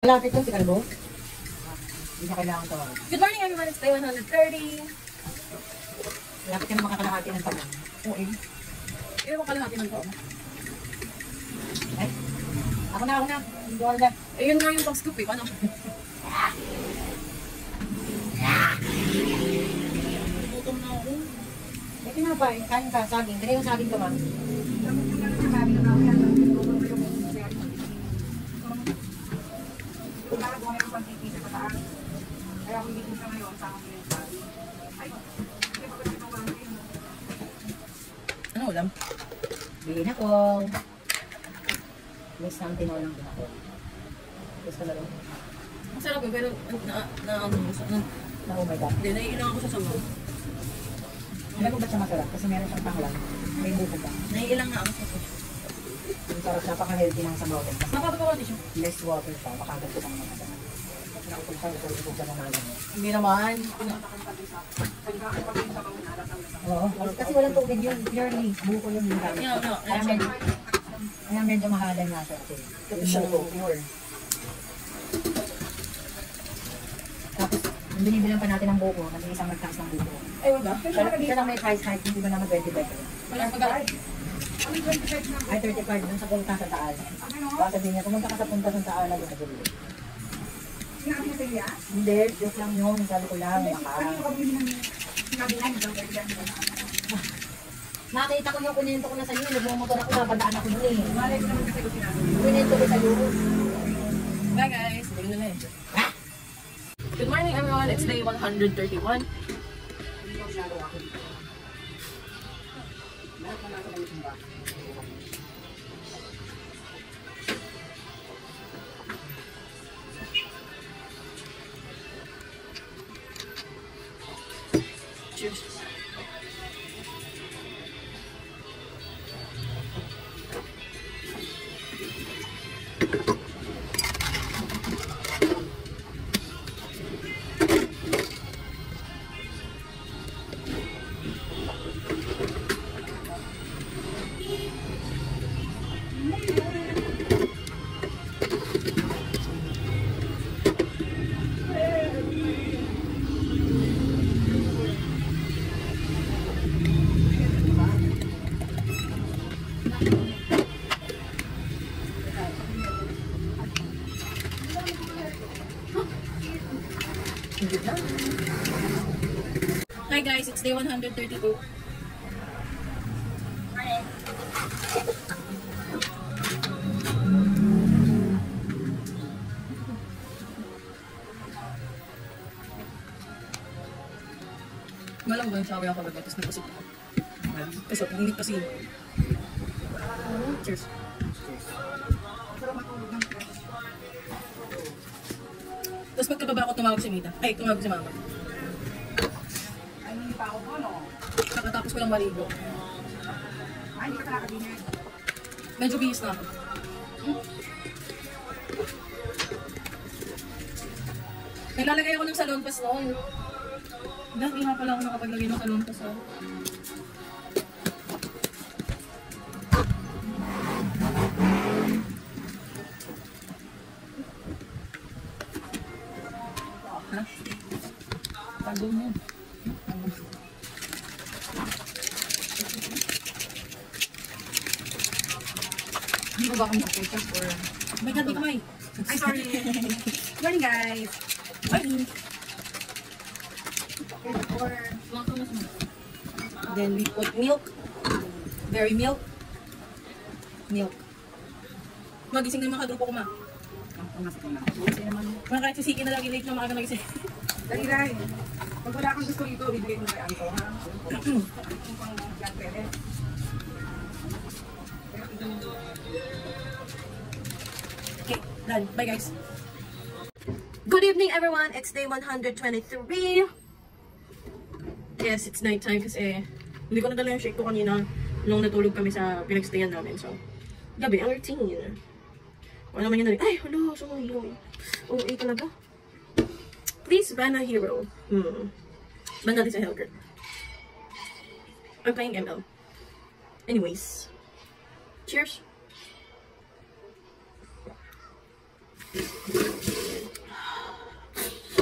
Malapit lang si Kalbo. Hindi na kailangan tawag. Good morning everyone, it's day 130. Malapit ka na makakalahati ng taon. Oo eh. Ilan mo kalahati ng taon? Ay, ako na. Hindi ko na. Eh yun nga yung pang-scoop eh, paano? Gutom na ako. May tinapay, kain ka, saging. Dali yung saging ka man. Ano ulam? Bilhin ako. May isang tinolang din ako. Gusto na rin. Masarap yun, pero Oh my God. hindi, naiilang ako sa sabaw. Alam mo ba't siya masarap? Kasi meron siyang panglang. May buko ba? Naiilang nga ako sa sabaw. Yung sarap, napaka-healthy ng sabaw. Napapagawa siya. Less water pa. Makagat ko ng mga dami. Naupog siya ng malam. Hindi naman. Oo. Kasi walang tubig yun. Purely. Buko yung gamit. Kaya medyo mahalan nga siya. Kasi siya pure. Tapos, yung binibilang pa natin ng buko, naging isang magtaas ng buko. Ay, wala. Siya lang may price hike, hindi ba naman 25 pesos? Walang pag-aay. Ay, 35 dun sa punta sa taal. Baka sabihin niya, pumunta ka sa punta sa taal, lagi sa bili. Hindi, joke lang yun. Sabi ko lang, nakita ko yung kunento ko na sa'yo, nagmumotor ako, napadaan ako dun eh. Kunento ko sa'yo. Bye guys, hindi na lang. Good morning everyone, it's day 131. Cheers. Hi guys, it's day 132. Malam ba yung sabi ako kagabi, tapos nagpasit ako. Kasi hindi kasi. Cheers. Tapos pagkababa ako tumawag si Mita. Ay, tumawag si Mama. Ay, hindi pa ako po, no? Kakatapos ko lang maligo. Ay, hindi ka pa nakabinin. Medyo bihis na ako. Naglalagay ako ng salon pass noon. Dahil nga pala ako nakapaglagay ng salon pass. Ha? Pagod mo. Hindi ko ba akong mag-ketchup or... May ganti kamay. Ay, sorry. Good morning, guys. Ay! Or... Then we put milk. Dairy milk. Milk. Magising na yung mga grupo ko ma. Kasi naman... Mga kahit sisiki na lagi late na maaga nagising. Dali, Ray. Pag wala kang gusto rito, bibigay mo kay Anto, ha? Kung pang Black Pele. Okay, done. Bye guys. Good evening everyone. It's day 123. Yes, it's night time kasi hindi ko nadala yung shake ko kanina nung natulog kami sa pinagstayan namin. So, gabi, ang routine. Wala naman yun na rin. Ay, hala, sumayo. Oo, talaga. Please ban a hero. Ban natin sa Hellgurt. I'm playing ML. Anyways. Cheers.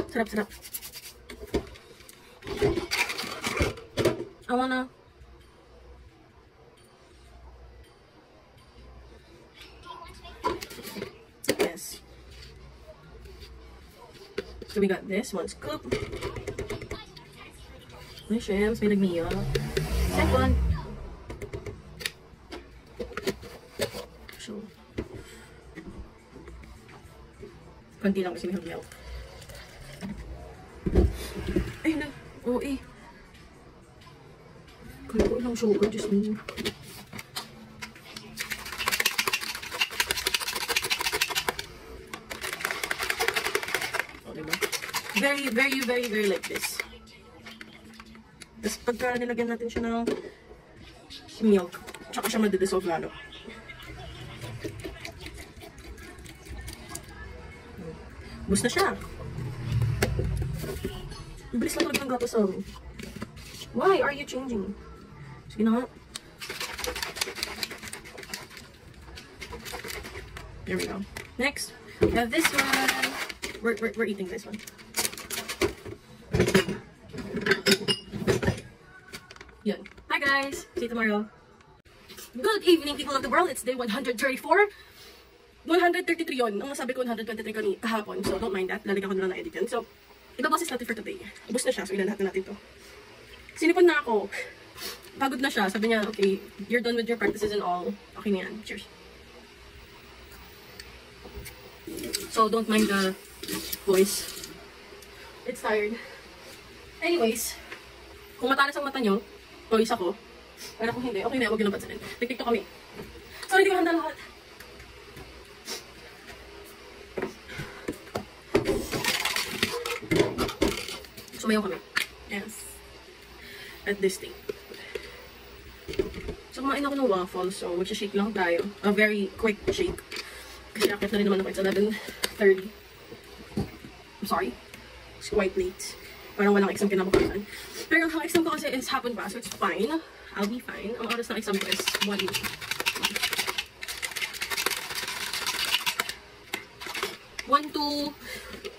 Sarap, sarap. I wanna... Yes. So we got this one scoop. May shrimps, may nagmiyo. Second. So, konti lang kasi may milk. Ay na, oo eh. Kaya ko lang sugar, just me. Oh, diba? Very like this. Tapos pagka nilagyan natin siya ng milk, tsaka siya madidissolve lalo. Bus na siya. Bilis lang talaga ng gatas sa amin. Why are you changing? Sige na nga. There we go. Next, we have this one. We're eating this one. Yun. Hi guys! See you tomorrow. Good evening, people of the world. It's day 134. 133 yun. Ang nasabi ko 123 kahapon. So don't mind that. Lalagyan ko na lang na edit yun. So, ibaboses natin for today. Ubus na siya. So ilalahat na natin to. Sinipon na ako. Pagod na siya. Sabi niya, okay, you're done with your practices and all. Okay na yan. Cheers. So don't mind the voice. It's tired. Anyways, kung matalas ang mata nyo, toys ako. Pero kung hindi, okay na. Huwag yun ang pansanin. Nag-tiktok kami. Sorry, di ko handa lahat. Sumayaw kami. Yes. At this thing. So, kumain ako ng waffle. So, mag-shake lang tayo. A very quick shake. Kasi akit na rin naman ako. It's 11:30. I'm sorry. It's quite late. Parang walang exam kinabukasan. Pero ang exam ko kasi is hapon pa. So, it's fine. I'll be fine. Ang oras ng exam ko is 1 to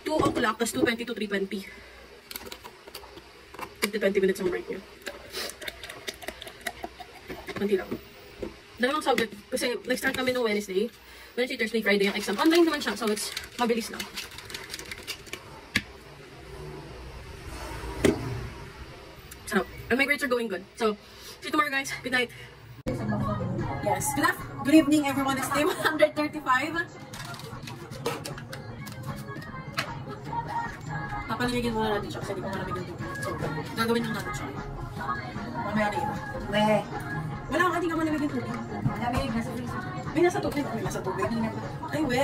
2 o'clock. Tapos 2:20 to 3:20. 20 minutes ang break niya. Kunti lang. Dalawang subject. Kasi nag-start kami no Wednesday. Wednesday, Thursday, Friday ang exam. Online naman siya. So it's mabilis lang. Sarap. And my grades are going good. So, see you tomorrow guys. Good night. Yes. Good evening everyone. It's day 135. Papalimigin muna natin siya kasi hindi ko malamig yung tubig. So, gagawin lang natin siya. Mamaya na yun. Weh. Wala ka, hindi ka malamig yung tubig. Malamig, nasa freezer. May nasa tubig. May nasa tubig. Ay, we.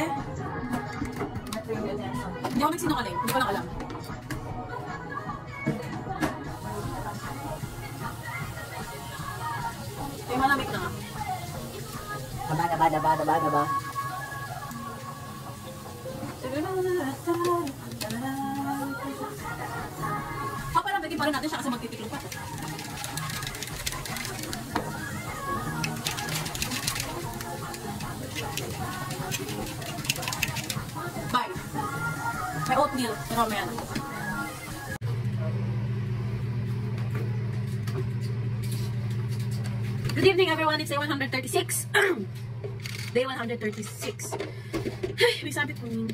Hindi ako nagsinungaling. Hindi ko lang alam. Ay, malamig na nga. Daba. Parang pwede pa rin natin siya kasi magtitiklop pa. Bye. May oatmeal. Pero mamaya na. Good evening everyone. It's day 136. Day 136. Ay, may sabit po yun.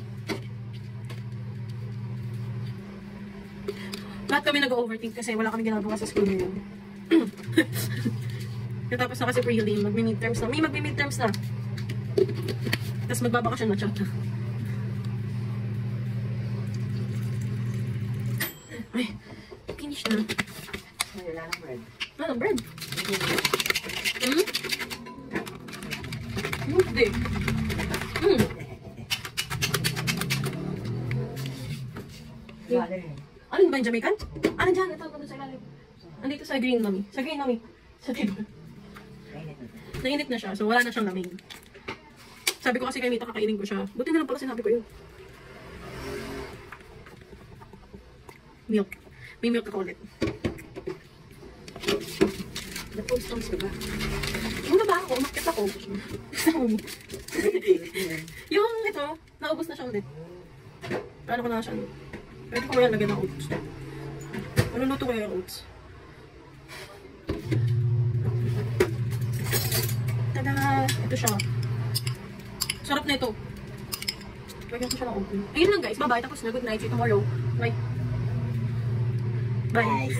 Lahat kami nag-overthink kasi wala kami ginagawa sa school ngayon. Katapos na kasi prelim, magmi-midterms na. May magmi-midterms na. Tapos magbabakasyon na chat na. Ay, finish na. Wala ng bread. Ano, bread? Hmm? Hindi. Wala rin. Ano ba yung Jamaican? Ah, nandiyan. Ito, sa ilalim. Andito sa green, mami. Sa green, mami. Sa table. Nainit na siya, so wala na siyang lamig. Sabi ko kasi kay Mita, kakainin ko siya. Buti na lang pala sinabi ko yun. Milk. May milk ako ulit. The post comes ka ba? Ano ba ako? Umakit ako. Yung ito, naubos na siya ulit. Paano ko na siya? Pwede ko kaya lagyan ng oats. Maluluto ko yung oats. Tada! Ito siya. Sarap na ito. Lagyan ko siya ng oats. Ayun lang guys, bye-bye. Tapos na, good night. See you tomorrow. Bye. Bye.